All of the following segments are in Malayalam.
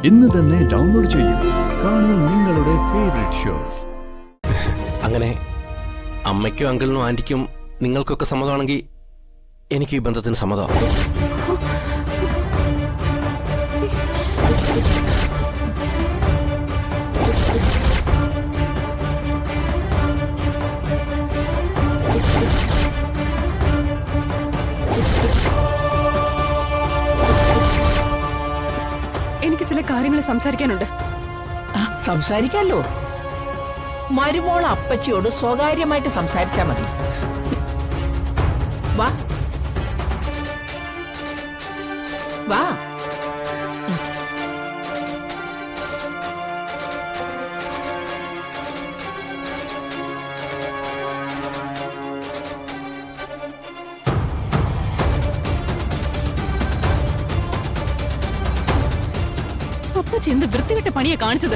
ഇന്ന് തന്നെ ഡൗൺലോഡ് ചെയ്യൂ. കാണൂ നിങ്ങളുടെ ഫേവറേറ്റ് ഷോസ്. അങ്ങനെ അമ്മയ്ക്കും അങ്കിളിനും ആന്റിക്കും നിങ്ങൾക്കൊക്കെ സമ്മതമാണെങ്കിൽ എനിക്ക് ഈ ബന്ധത്തിന് സമ്മതമാണ്. എനിക്ക് ചില കാര്യങ്ങൾ സംസാരിക്കാനുണ്ട്. സംസാരിക്കാലോ. മരുമോൾ അപ്പച്ചിയോട് സ്വകാര്യമായിട്ട് സംസാരിച്ചാ മതി. വാ വാ. അപ്പച്ചി എന്ത് വൃത്തികെട്ട പണിയെ കാണിച്ചത്.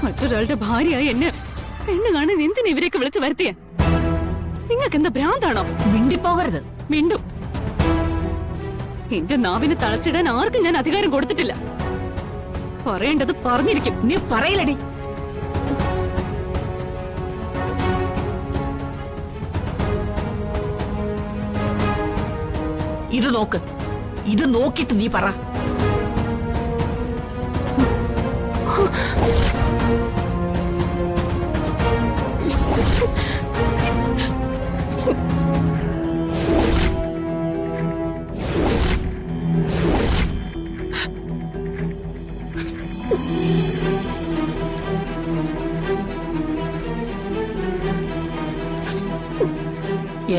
മറ്റൊരാളുടെ ഭാര്യയായി എന്നെ പെണ്ണ് കാണാൻ എന്തിനാ ഇവരെയൊക്കെ വിളിച്ചു വരുത്തിയ? നിങ്ങൾക്ക് എന്താ ഭ്രാന്താണോ? മിണ്ടിപ്പോകരുത്. വീണ്ടും എന്റെ നാവിനെ തളച്ചിടാൻ ആർക്കും ഞാൻ അധികാരം കൊടുത്തിട്ടില്ല. പറയേണ്ടത് പറഞ്ഞിരിക്കും. നീ പറയില്ലടി. ഇത് നോക്ക്. ഇത് നോക്കിട്ട് നീ പറ.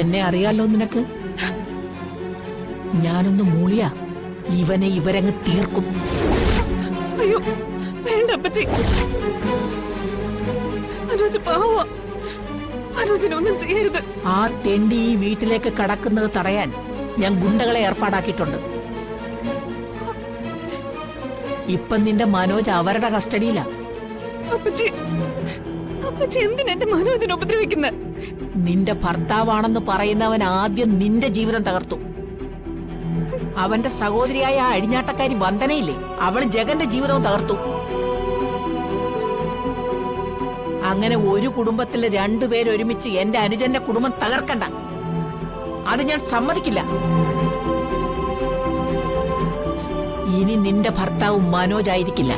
എന്നെ അറിയാലോ നിനക്ക്. ഞാനൊന്ന് മൂളിയ ഇവനെ ഇവരങ്ങ് തീർക്കും. അയ്യോ വേണ്ട അപ്പച്ചി. മനോജ് പാവ. മനോജിനൊന്നും ചെയ്യരുത്. ആ തെണ്ടി ഈ വീട്ടിലേക്ക് കടക്കുന്നത് തടയാൻ ഞാൻ ഗുണ്ടകളെ ഏർപ്പാടാക്കിയിട്ടുണ്ട്. ഇപ്പൊ നിന്റെ മനോജ് അവരുടെ കസ്റ്റഡിയിലാ. അപ്പച്ചി അപ്പച്ചി എന്തിനാ എന്റെ മനോജിനെ ഉപദ്രവിക്കുന്നത്? നിന്റെ ഭർത്താവാണെന്ന് പറയുന്നവൻ ആദ്യം നിന്റെ ജീവിതം തകർത്തു. അവന്റെ സഹോദരിയായ ആ അഴിഞ്ഞാട്ടക്കാരി വന്ദനയില്ലേ, അവൾ ജഗന്റെ ജീവിതവും തകർത്തു. അങ്ങനെ ഒരു കുടുംബത്തില് രണ്ടുപേരൊരുമിച്ച് എന്റെ അനുജന്റെ കുടുംബം തകർക്കണ്ട. അത് ഞാൻ സമ്മതിക്കില്ല. ഇനി നിന്റെ ഭർത്താവ് മനോജ് ആയിരിക്കില്ല.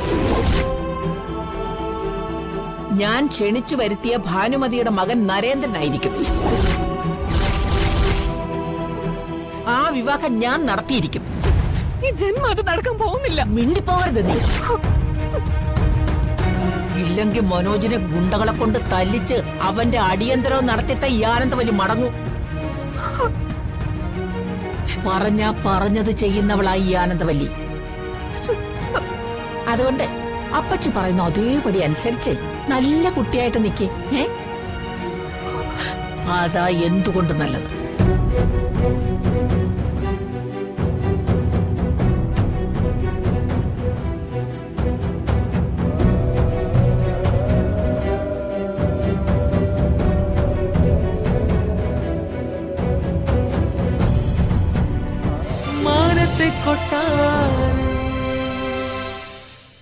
ഞാൻ ക്ഷണിച്ചു വരുത്തിയ ഭാനുമതിയുടെ മകൻ നരേന്ദ്രനായിരിക്കും. ആ വിവാഹം ഞാൻ നടത്തിയിരിക്കും. ഈ ജന്മം അത് നടക്കാൻ പോകുന്നില്ല. മിണ്ടിപ്പോകരുത് നീ. ഇല്ലെങ്കിൽ മനോജിനെ ഗുണ്ടകളെ കൊണ്ട് തല്ലിച്ച് അവന്റെ അടിയന്തരവും നടത്തിയിട്ട് ഈ ആനന്ദവല്ലി മടങ്ങും. പറഞ്ഞത് ചെയ്യുന്നവളായി ഈ ആനന്ദവല്ലി. അതുകൊണ്ട് അപ്പച്ചി പറയുന്ന അതേപടി അനുസരിച്ച് നല്ല കുട്ടിയായിട്ട് നിൽക്കേ. അതാ എന്തുകൊണ്ട് നല്ലത്.